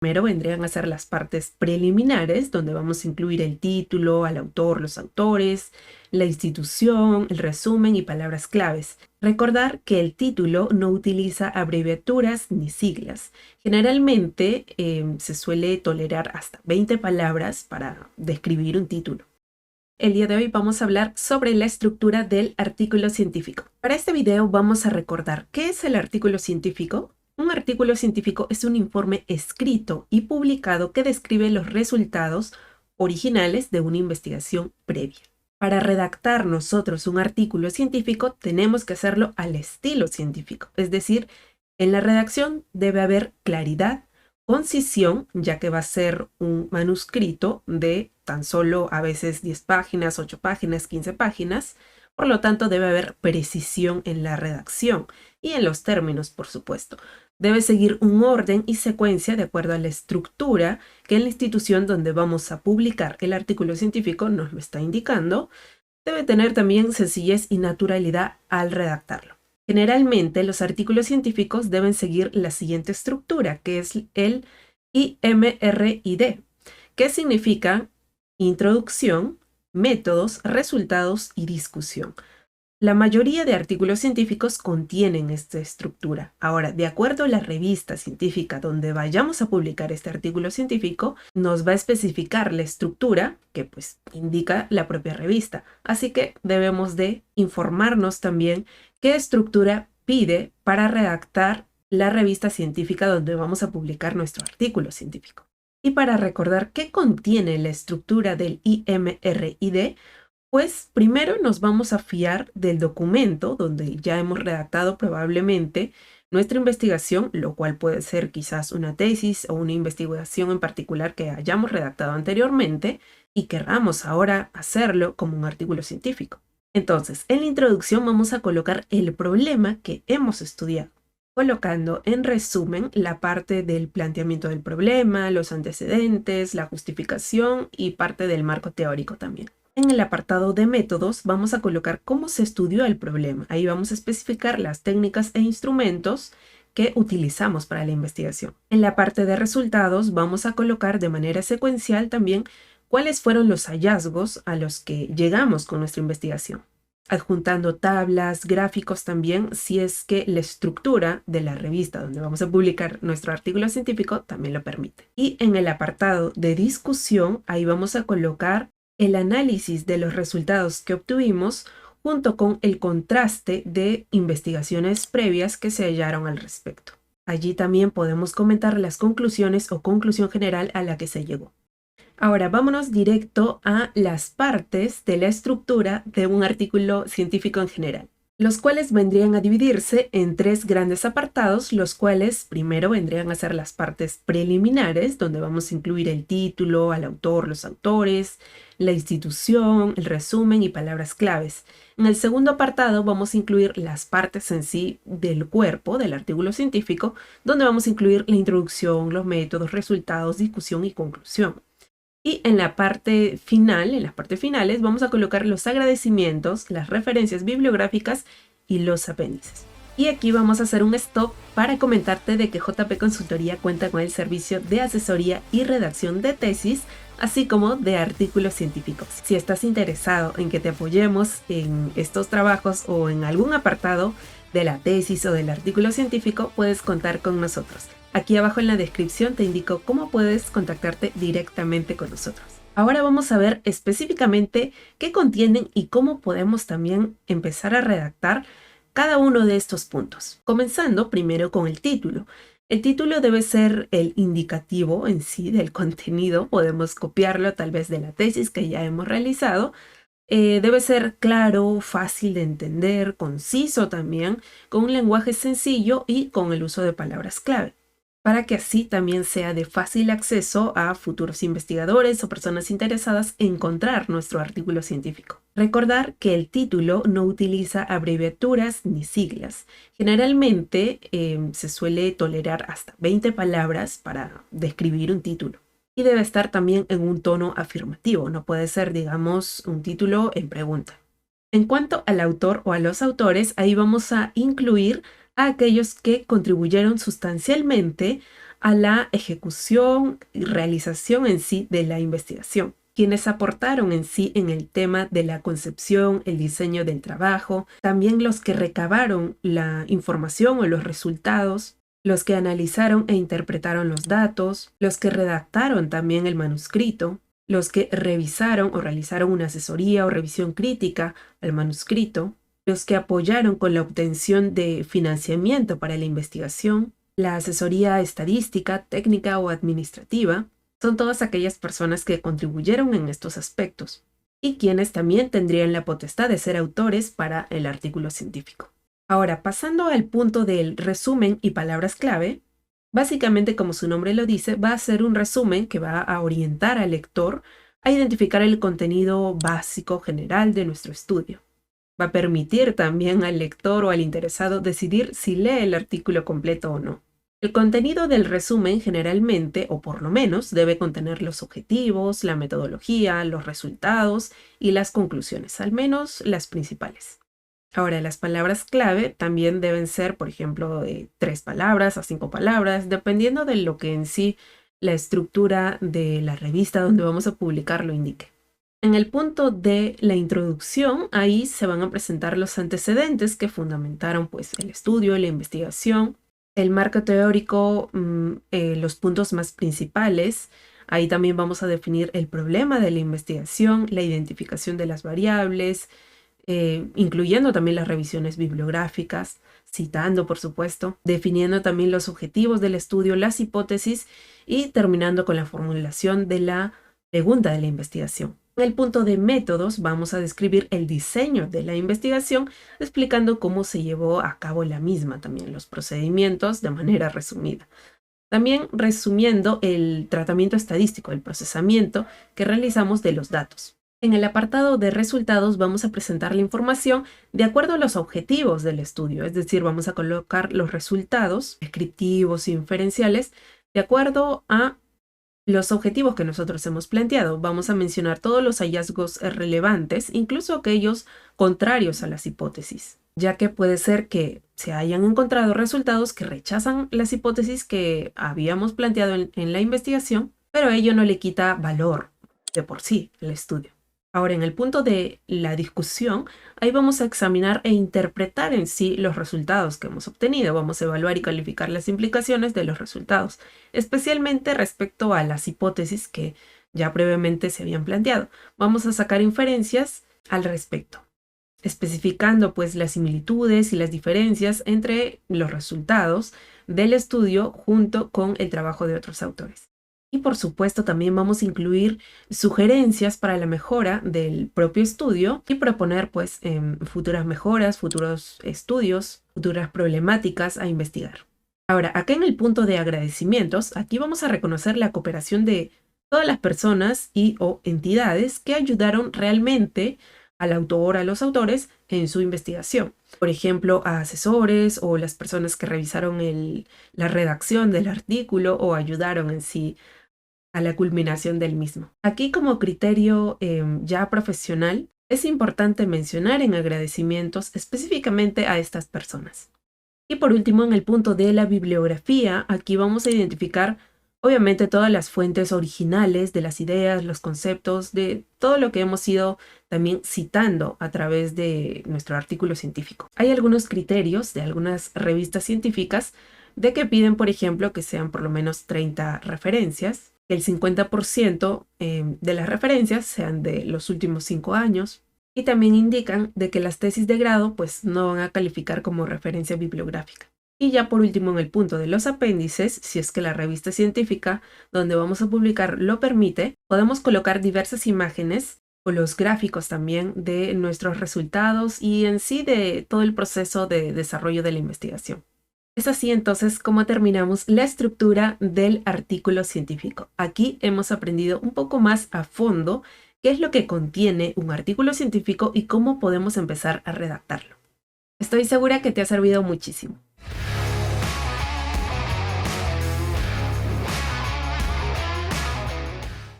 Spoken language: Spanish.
Primero vendrían a ser las partes preliminares, donde vamos a incluir el título, al autor, los autores, la institución, el resumen y palabras claves. Recordar que el título no utiliza abreviaturas ni siglas. Generalmente se suele tolerar hasta 20 palabras para describir un título. El día de hoy vamos a hablar sobre la estructura del artículo científico. Para este video vamos a recordar qué es el artículo científico. Un artículo científico es un informe escrito y publicado que describe los resultados originales de una investigación previa. Para redactar nosotros un artículo científico tenemos que hacerlo al estilo científico, es decir, en la redacción debe haber claridad, concisión, ya que va a ser un manuscrito de tan solo a veces 10 páginas, 8 páginas, 15 páginas. Por lo tanto, debe haber precisión en la redacción y en los términos, por supuesto. Debe seguir un orden y secuencia de acuerdo a la estructura que la institución donde vamos a publicar el artículo científico nos lo está indicando. Debe tener también sencillez y naturalidad al redactarlo. Generalmente, los artículos científicos deben seguir la siguiente estructura, que es el IMRID, que significa introducción, métodos, resultados y discusión. La mayoría de artículos científicos contienen esta estructura. Ahora, de acuerdo a la revista científica donde vayamos a publicar este artículo científico, nos va a especificar la estructura que pues indica la propia revista. Así que debemos de informarnos también qué estructura pide para redactar la revista científica donde vamos a publicar nuestro artículo científico. Y para recordar qué contiene la estructura del IMRID, pues primero nos vamos a fiar del documento donde ya hemos redactado probablemente nuestra investigación, lo cual puede ser quizás una tesis o una investigación en particular que hayamos redactado anteriormente y querramos ahora hacerlo como un artículo científico. Entonces, en la introducción vamos a colocar el problema que hemos estudiado, colocando en resumen la parte del planteamiento del problema, los antecedentes, la justificación y parte del marco teórico también. En el apartado de métodos vamos a colocar cómo se estudió el problema. Ahí vamos a especificar las técnicas e instrumentos que utilizamos para la investigación. En la parte de resultados vamos a colocar de manera secuencial también cuáles fueron los hallazgos a los que llegamos con nuestra investigación, adjuntando tablas, gráficos también, si es que la estructura de la revista donde vamos a publicar nuestro artículo científico también lo permite. Y en el apartado de discusión, ahí vamos a colocar el análisis de los resultados que obtuvimos junto con el contraste de investigaciones previas que se hallaron al respecto. Allí también podemos comentar las conclusiones o conclusión general a la que se llegó. Ahora vámonos directo a las partes de la estructura de un artículo científico en general, los cuales vendrían a dividirse en 3 grandes apartados, los cuales primero vendrían a ser las partes preliminares, donde vamos a incluir el título, al autor, los autores, la institución, el resumen y palabras claves. En el segundo apartado vamos a incluir las partes en sí del cuerpo del artículo científico, donde vamos a incluir la introducción, los métodos, resultados, discusión y conclusión. Y en la parte final, en las partes finales, vamos a colocar los agradecimientos, las referencias bibliográficas y los apéndices. Y aquí vamos a hacer un stop para comentarte de que JP Consultoría cuenta con el servicio de asesoría y redacción de tesis, así como de artículos científicos. Si estás interesado en que te apoyemos en estos trabajos o en algún apartado de la tesis o del artículo científico, puedes contar con nosotros. Aquí abajo en la descripción te indico cómo puedes contactarte directamente con nosotros. Ahora vamos a ver específicamente qué contienen y cómo podemos también empezar a redactar cada uno de estos puntos. Comenzando primero con el título. El título debe ser el indicativo en sí del contenido. Podemos copiarlo tal vez de la tesis que ya hemos realizado. Debe ser claro, fácil de entender, conciso también, con un lenguaje sencillo y con el uso de palabras clave, para que así también sea de fácil acceso a futuros investigadores o personas interesadas en encontrar nuestro artículo científico. Recordar que el título no utiliza abreviaturas ni siglas. Generalmente se suele tolerar hasta 20 palabras para describir un título. Y debe estar también en un tono afirmativo, no puede ser, digamos, un título en pregunta. En cuanto al autor o a los autores, ahí vamos a incluir a aquellos que contribuyeron sustancialmente a la ejecución y realización en sí de la investigación. Quienes aportaron en sí en el tema de la concepción, el diseño del trabajo, también los que recabaron la información o los resultados, los que analizaron e interpretaron los datos, los que redactaron también el manuscrito, los que revisaron o realizaron una asesoría o revisión crítica al manuscrito, los que apoyaron con la obtención de financiamiento para la investigación, la asesoría estadística, técnica o administrativa. Son todas aquellas personas que contribuyeron en estos aspectos y quienes también tendrían la potestad de ser autores para el artículo científico. Ahora, pasando al punto del resumen y palabras clave, básicamente, como su nombre lo dice, va a ser un resumen que va a orientar al lector a identificar el contenido básico general de nuestro estudio. Va a permitir también al lector o al interesado decidir si lee el artículo completo o no. El contenido del resumen generalmente, o por lo menos, debe contener los objetivos, la metodología, los resultados y las conclusiones, al menos las principales. Ahora, las palabras clave también deben ser, por ejemplo, de 3 palabras a 5 palabras, dependiendo de lo que en sí la estructura de la revista donde vamos a publicar lo indique. En el punto de la introducción, ahí se van a presentar los antecedentes que fundamentaron pues, el estudio, la investigación, el marco teórico, los puntos más principales. Ahí también vamos a definir el problema de la investigación, la identificación de las variables, incluyendo también las revisiones bibliográficas, citando por supuesto, definiendo también los objetivos del estudio, las hipótesis y terminando con la formulación de la pregunta de la investigación. En el punto de métodos vamos a describir el diseño de la investigación, explicando cómo se llevó a cabo la misma, también los procedimientos de manera resumida. También resumiendo el tratamiento estadístico, el procesamiento que realizamos de los datos. En el apartado de resultados vamos a presentar la información de acuerdo a los objetivos del estudio, es decir, vamos a colocar los resultados descriptivos e inferenciales de acuerdo a los objetivos que nosotros hemos planteado. Vamos a mencionar todos los hallazgos relevantes, incluso aquellos contrarios a las hipótesis, ya que puede ser que se hayan encontrado resultados que rechazan las hipótesis que habíamos planteado en la investigación, pero ello no le quita valor de por sí al estudio. Ahora, en el punto de la discusión, ahí vamos a examinar e interpretar en sí los resultados que hemos obtenido. Vamos a evaluar y calificar las implicaciones de los resultados, especialmente respecto a las hipótesis que ya previamente se habían planteado. Vamos a sacar inferencias al respecto, especificando pues las similitudes y las diferencias entre los resultados del estudio junto con el trabajo de otros autores. Y por supuesto también vamos a incluir sugerencias para la mejora del propio estudio y proponer pues futuras mejoras, futuros estudios, futuras problemáticas a investigar. Ahora, acá en el punto de agradecimientos, aquí vamos a reconocer la cooperación de todas las personas y o entidades que ayudaron realmente al autor, a los autores en su investigación. Por ejemplo, a asesores o las personas que revisaron la redacción del artículo o ayudaron en sí a la culminación del mismo. Aquí como criterio ya profesional, es importante mencionar en agradecimientos específicamente a estas personas. Y por último, en el punto de la bibliografía, aquí vamos a identificar obviamente todas las fuentes originales de las ideas, los conceptos, de todo lo que hemos ido también citando a través de nuestro artículo científico. Hay algunos criterios de algunas revistas científicas de que piden, por ejemplo, que sean por lo menos 30 referencias, que el 50% de las referencias sean de los últimos 5 años, y también indican de que las tesis de grado pues no van a calificar como referencia bibliográfica. Y ya por último, en el punto de los apéndices, si es que la revista científica donde vamos a publicar lo permite, podemos colocar diversas imágenes o los gráficos también de nuestros resultados y en sí de todo el proceso de desarrollo de la investigación. Es así entonces como terminamos la estructura del artículo científico. Aquí hemos aprendido un poco más a fondo qué es lo que contiene un artículo científico y cómo podemos empezar a redactarlo. Estoy segura que te ha servido muchísimo.